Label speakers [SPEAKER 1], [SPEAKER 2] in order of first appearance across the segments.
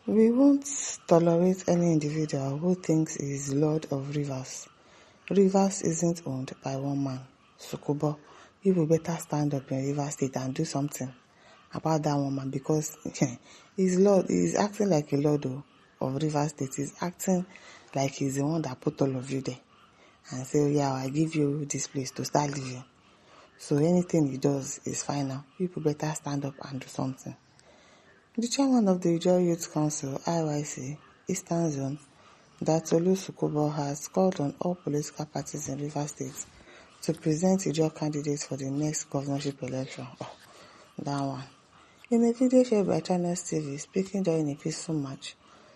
[SPEAKER 1] We won't tolerate any individual who thinks he is Lord of Rivers. Rivers isn't owned by one man. Sukubo, you will better stand up in Rivers State and do something about that one man, because he's acting like a Lord of Rivers State. He's acting like he's the one that put all of you there and say, oh yeah, I give you this place to start living. So anything he does is fine now. People better stand up and do something. The chairman of the Ijaw Youth Council, IYC, Eastern Zone, Datolu Sukubo, has called on all political parties in Rivers State to present Ijaw candidates for the next governorship election. That one. In a video shared by Channels TV, speaking during a peaceful march,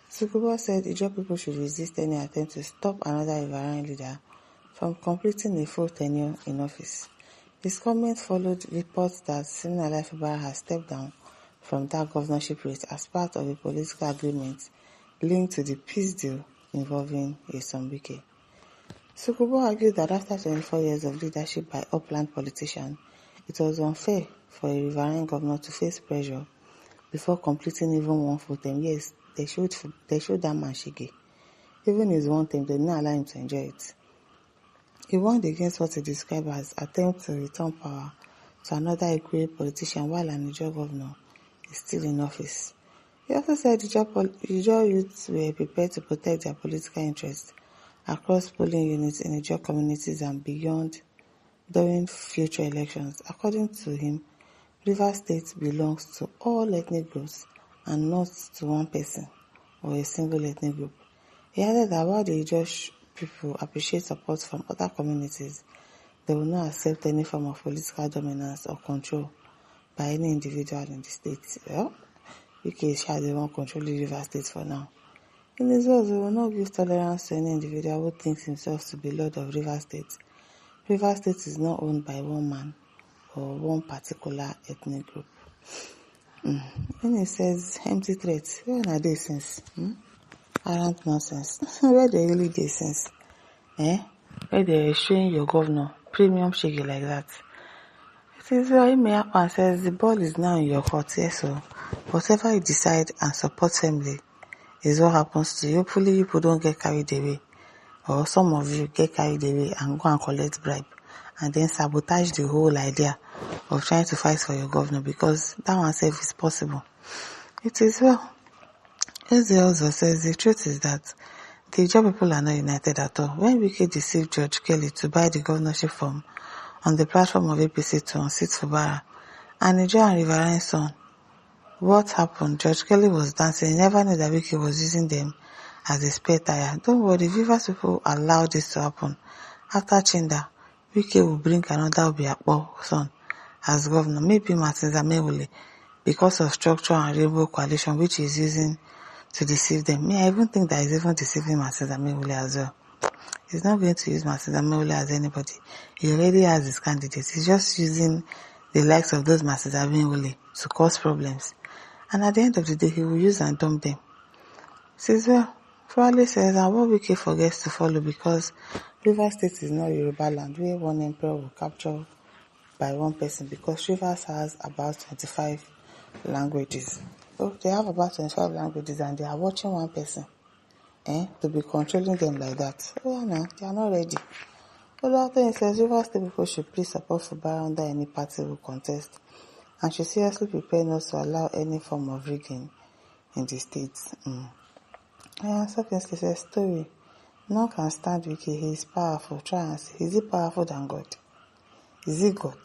[SPEAKER 1] Sukubo said Ijaw people should resist any attempt to stop another Ivaran leader from completing a full tenure in office. His comment followed reports that Siminalayi Fubara has stepped down from that governorship race as part of a political agreement linked to the peace deal involving Wike. Sukubo argued that after 24 years of leadership by upland politicians, it was unfair for a riverine governor to face pressure before completing even one full term. Yes, they showed that man shige. Even his one term, they did not allow him to enjoy it. He warned against what he described as attempt to return power to another Ikwe politician while an Ijaw governor is still in office. He also said Ijaw youths were prepared to protect their political interests across polling units in Ijaw communities and beyond during future elections. According to him, Rivers State belongs to all ethnic groups and not to one person or a single ethnic group. He added that while the Ijaw people appreciate support from other communities, they will not accept any form of political dominance or control by any individual in the state. Well, Wike is the one controlling Rivers State for now. In his words, we will not give tolerance to any individual who thinks himself to be Lord of Rivers State. Rivers State is not owned by one man or one particular ethnic group. When he says empty threats, where are they since? Arrant nonsense. Where they really dey since? Where they showing your governor premium shege like that? It is where may happen says the ball is now in your court, yes, so whatever you decide and support firmly is what happens to you. Hopefully people don't get carried away, or some of you get carried away and go and collect bribe and then sabotage the whole idea of trying to fight for your governor, because that one self is possible. It is well. Eze also says the truth is that the Ijaw people are not united at all. When Wike deceived George Kelly to buy the governorship form on the platform of APC to unseat Fubara, and Ijaw and Riverine son, what happened? George Kelly was dancing. He never knew that Wike was using them as a spare tire. Don't worry, the Rivers people allowed this to happen. After Chinda, Wike will bring another Obiakpo son as governor, maybe Martin Zamewule, because of structure and rainbow coalition which he is using to deceive them. I even think that he's even deceiving Martin Zamewule as well. He's not going to use Martin Zamewule as anybody. He already has his candidates. He's just using the likes of those Martin Zamewule to cause problems. And at the end of the day, he will use and dump them. Says, well, probably says, and what Wike forgets to follow, because Rivers State is not Yoruba land where one emperor will capture by one person, because Rivers has about 25 languages. So they have about 25 languages and they are watching one person to be controlling them like that. Oh no, they are not ready. But then says Rivers State people should please support Fubara under any party who contest, and should seriously prepare not to allow any form of rigging in the state. And Sophieski says, story. None can stand Wike. He is powerful. Try and see. Is he powerful than God? Is he God?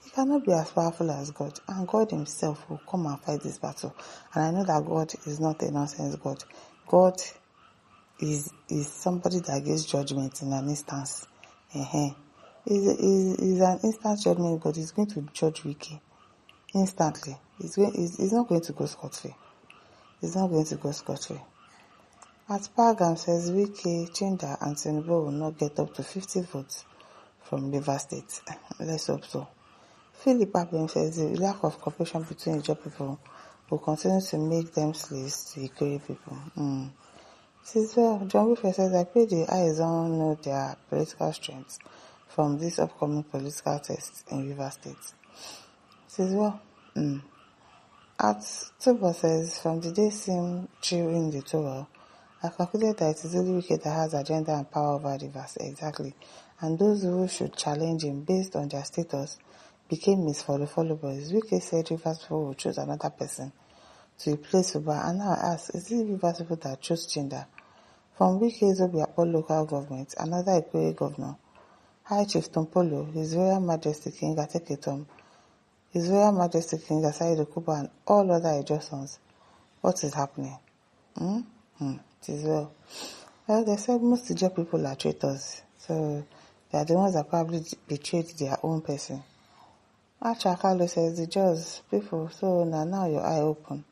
[SPEAKER 1] He cannot be as powerful as God. And God himself will come and fight this battle. And I know that God is not a nonsense God. God is somebody that gives judgment in an instance. He's an instant judgment God. He's going to judge Wike instantly. He's not going to go scot-free. He's not going to go scot-free. At Pagam says Wike, Chinda and Tinubu will not get up to 50 votes from Rivers State. Let's hope so. Philip Abim says the lack of cooperation between Ijaw people will continue to make them slaves to Ikwe people. Says well, John Wilfer says I pray the eyes on know their political strengths from this upcoming political test in Rivers State. Says well, At two bosses, from the day seen chewing the towel, I concluded that it is only Wike that has agenda and power over Rivers, exactly, and those who should challenge him based on their status became his follow boys. Wike said Rivers people will choose another person to replace Fubara, and now I ask, is it Rivers people that chose Chinda? From Wike's Obiakpo local government, another Ikwe governor, High Chief Tompolo, His Royal Majesty King Ateketom, His Royal Majesty King Asaido Kuba, and all other adjustments. What is happening? It is well. Well, they said most Ijaw people are traitors, so they are the ones that probably betrayed their own person. Achakalo says the Jaws people, so now your eye open.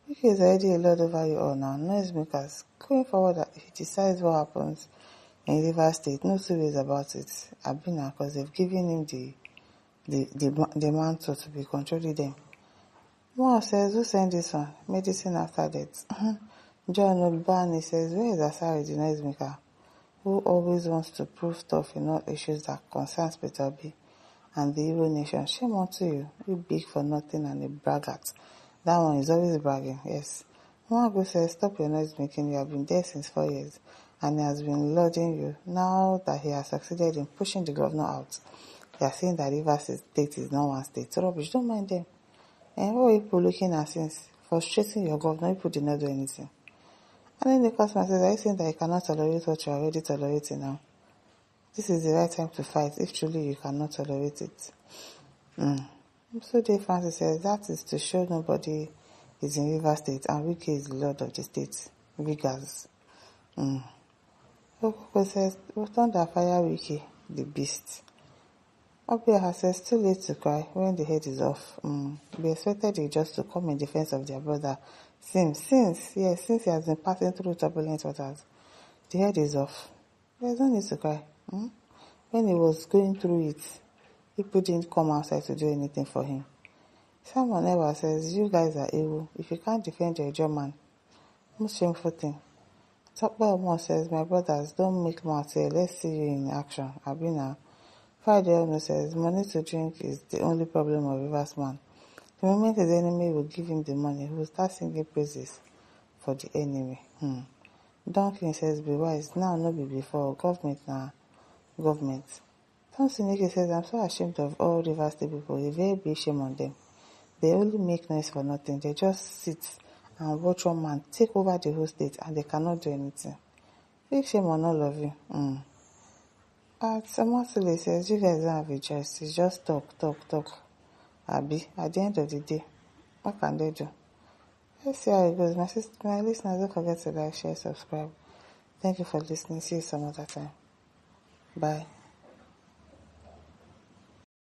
[SPEAKER 1] Wike is already a lot over you all now. Noisemakers, going forward, he decides what happens in Rivers State. No two ways about it. Abina, because they've given him the mantle to be controlling them. Moore says, who sent this one? Medicine after death. John Olbani says, where is Asari, the noisemaker, who always wants to prove tough in all issues that concerns Peter Obi and the Igbo nation? Shame unto you, you big for nothing and a braggart. That one is always bragging, yes. Mwago says, stop your noise making, you have been there since 4 years, and he has been lauding you. Now that he has succeeded in pushing the governor out, they are saying that Rivers State is not one state. So rubbish, don't mind them. And what are people looking at since? Frustrating your governor, people did not do anything. And then the customer says, are you saying that you cannot tolerate what you are already tolerating now? This is the right time to fight if truly you cannot tolerate it. So Dave Francis says, that is to show nobody is in River State and Wike is the lord of the state. Riggers. Okoko says, thunder fire Wike, the beast. Obia says, too late to cry when the head is off. We expected it just to come in defense of their brother. Since he has been passing through turbulent waters, the head is off. There's no need to cry. When he was going through it, people didn't come outside to do anything for him. Someone ever says, you guys are evil. If you can't defend your German, most shameful thing. Topwell Moore says, my brothers, don't make mouth here. Let's see you in action. Abina. Friday Ono says, money to drink is the only problem of Rivers man. The moment his enemy will give him the money, he will start singing praises for the enemy. Duncan says, be wise. Now, no be before. Government now. Government. Tom Sineke says, I'm so ashamed of all Rivers State people. A very big shame on them. They only make noise for nothing. They just sit and watch one man take over the whole state and they cannot do anything. Big shame on all of you. Samasule says, you guys don't have a choice. It's just talk. Abi, at the end of the day, what can they do? Let's see how it goes. My listeners, don't forget to like, share, subscribe. Thank you for listening. See you some other time. Bye.